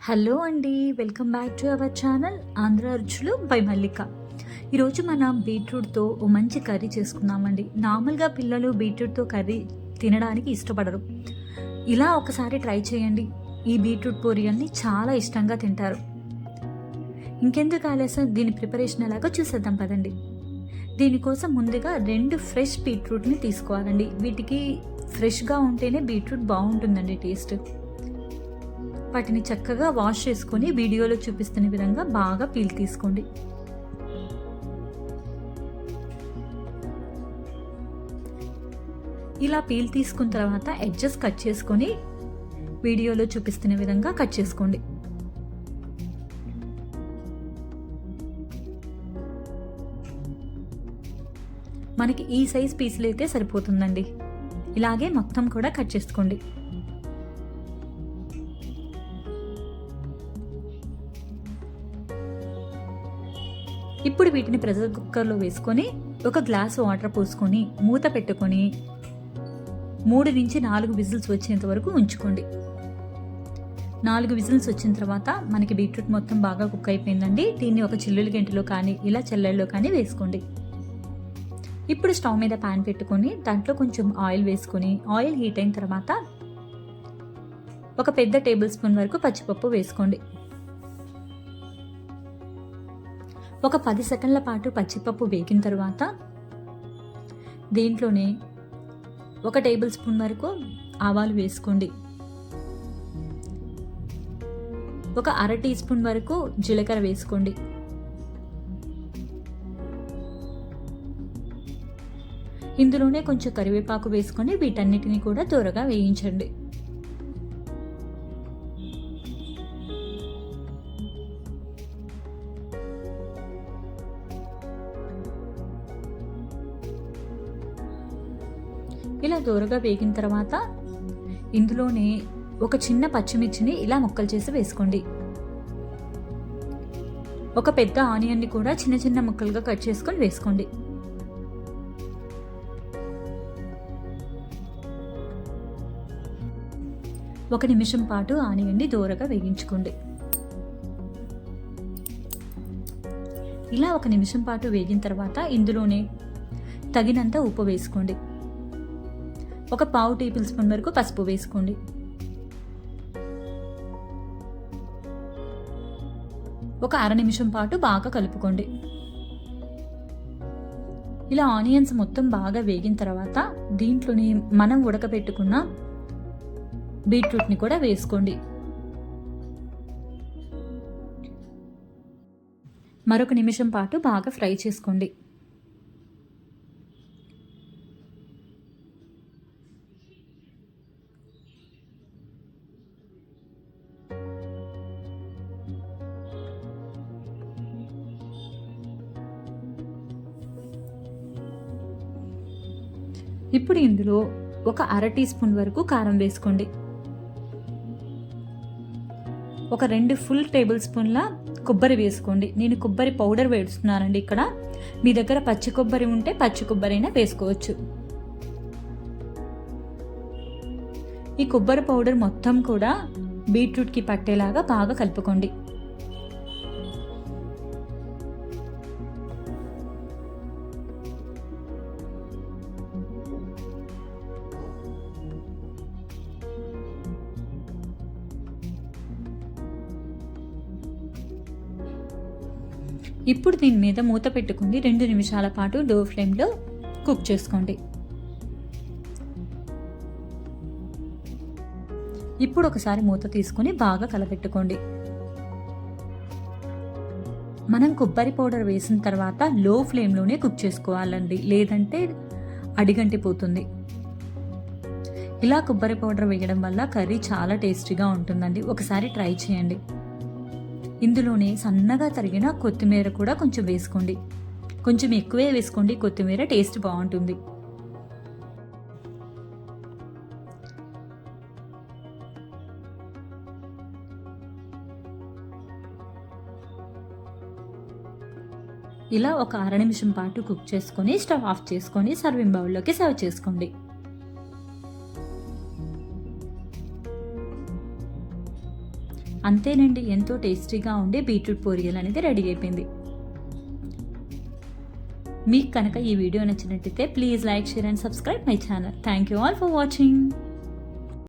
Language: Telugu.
హలో అండి, welcome back to our channel Andhra రుచులు బై మల్లిక. ఈరోజు మనం బీట్రూట్తో ఓ మంచి కర్రీ చేసుకుందామండి. నార్మల్గా పిల్లలు బీట్రూట్తో కర్రీ తినడానికి ఇష్టపడరు. ఇలా ఒకసారి ట్రై చేయండి. ఈ బీట్రూట్ పొరియల్ని చాలా ఇష్టంగా తింటారు. ఇంకెందుకు ఆలస్యం, దీని ప్రిపరేషన్ ఎలాగో చూసేద్దాం పదండి. దీనికోసం ముందుగా 2 ఫ్రెష్ బీట్రూట్ని తీసుకోవాలండి. వీటికి ఫ్రెష్గా ఉంటేనే బీట్రూట్ బాగుంటుందండి టేస్ట్. వాటిని చక్కగా వాష్ చేసుకొని వీడియోలో చూపిస్తున్న విధంగా బాగా పీల్ తీసుకోండి. ఇలా పీల్ తీసుకున్న తర్వాత ఎడ్జెస్ కట్ చేసుకొని వీడియోలో చూపిస్తున్న విధంగా కట్ చేసుకోండి. మనకి ఈ సైజ్ పీసులు అయితే సరిపోతుందండి. ఇలాగే మొత్తం కూడా కట్ చేసుకోండి. ఇప్పుడు వీటిని ప్రెషర్ కుక్కర్లో వేసుకొని ఒక గ్లాస్ వాటర్ పోసుకొని మూత పెట్టుకొని 3 నుంచి 4 విజిల్స్ వచ్చేంత వరకు ఉంచుకోండి. 4 విజిల్స్ వచ్చిన తర్వాత మనకి బీట్రూట్ మొత్తం బాగా కుక్ అయిపోయిందండి. దీన్ని ఒక చిల్లుల గంటలో కానీ ఇలా చల్లల్లో కానీ వేసుకోండి. ఇప్పుడు స్టవ్ మీద ప్యాన్ పెట్టుకొని దాంట్లో కొంచెం ఆయిల్ వేసుకొని ఆయిల్ హీట్ అయిన తర్వాత ఒక పెద్ద టేబుల్ స్పూన్ వరకు పచ్చిపప్పు వేసుకోండి. ఒక 10 సెకండ్ల పాటు పచ్చిపప్పు వేగిన తర్వాత దీంట్లోనే ఒక టేబుల్ స్పూన్ వరకు ఆవాలు వేసుకోండి. ఒక అర టీ స్పూన్ వరకు జీలకర్ర వేసుకోండి. ఇందులోనే కొంచెం కరివేపాకు వేసుకొని వీటన్నిటిని కూడా దూరగా వేయించండి. ఇలా దూరగా వేగిన తర్వాత ఇందులోనే ఒక చిన్న పచ్చిమిర్చిని ఇలా ముక్కలు చేసి వేసుకోండి. ఒక పెద్ద ఆనియన్ని కూడా చిన్న చిన్న ముక్కలుగా కట్ చేసుకొని వేసుకోండి. ఒక నిమిషం పాటు ఆనియన్ని దూరగా వేగించుకోండి. ఇలా ఒక నిమిషం పాటు వేగిన తర్వాత ఇందులోనే తగినంత ఉప్పు వేసుకోండి. ఒక పావు టేబుల్ స్పూన్ వరకు పసుపు వేసుకోండి. ఒక అర నిమిషం పాటు బాగా కలుపుకోండి. ఇలా ఆనియన్స్ మొత్తం బాగా వేగిన తర్వాత దీంట్లోని మనం ఉడకబెట్టుకున్న బీట్రూట్ని కూడా వేసుకోండి. మరొక నిమిషం పాటు బాగా ఫ్రై చేసుకోండి. ఇప్పుడు ఇందులో ఒక అర టీ స్పూన్ వరకు కారం వేసుకోండి. ఒక 2 ఫుల్ టేబుల్ స్పూన్ల కొబ్బరి వేసుకోండి. నేను కొబ్బరి పౌడర్ వేస్తున్నానండి. ఇక్కడ మీ దగ్గర పచ్చి కొబ్బరి ఉంటే పచ్చి కొబ్బరి అయినా వేసుకోవచ్చు. ఈ కొబ్బరి పౌడర్ మొత్తం కూడా బీట్రూట్కి పట్టేలాగా బాగా కలుపుకోండి. ఇప్పుడు దీని మీద మూత పెట్టుకుని 2 నిమిషాల పాటు లో ఫ్లేమ్లో కుక్ చేసుకోండి. ఇప్పుడు ఒకసారి మూత తీసుకుని బాగా కలపెట్టుకోండి. మనం కొబ్బరి పౌడర్ వేసిన తర్వాత లో ఫ్లేమ్లోనే కుక్ చేసుకోవాలండి, లేదంటే అడిగంటిపోతుంది. ఇలా కొబ్బరి పౌడర్ వేయడం వల్ల కర్రీ చాలా టేస్టీగా ఉంటుందండి. ఒకసారి ట్రై చేయండి. ఇందులోనే సన్నగా తరిగిన కొత్తిమీర కూడా కొంచెం వేసుకోండి. కొంచెం ఎక్కువే వేసుకోండి, కొత్తిమీర టేస్ట్ బాగుంటుంది. ఇలా ఒక అర నిమిషం పాటు కుక్ చేసుకొని స్టవ్ ఆఫ్ చేసుకొని సర్వింగ్ బౌల్లోకి సర్వ్ చేసుకోండి. అంతేనండి, ఎంతో టేస్టీగా ఉండే బీట్రూట్ పొరియల్ అనేది రెడీ అయిపోయింది. మీకు కనుక ఈ వీడియో నచ్చినట్టయితే please like, share and subscribe my channel. Thank you all for watching.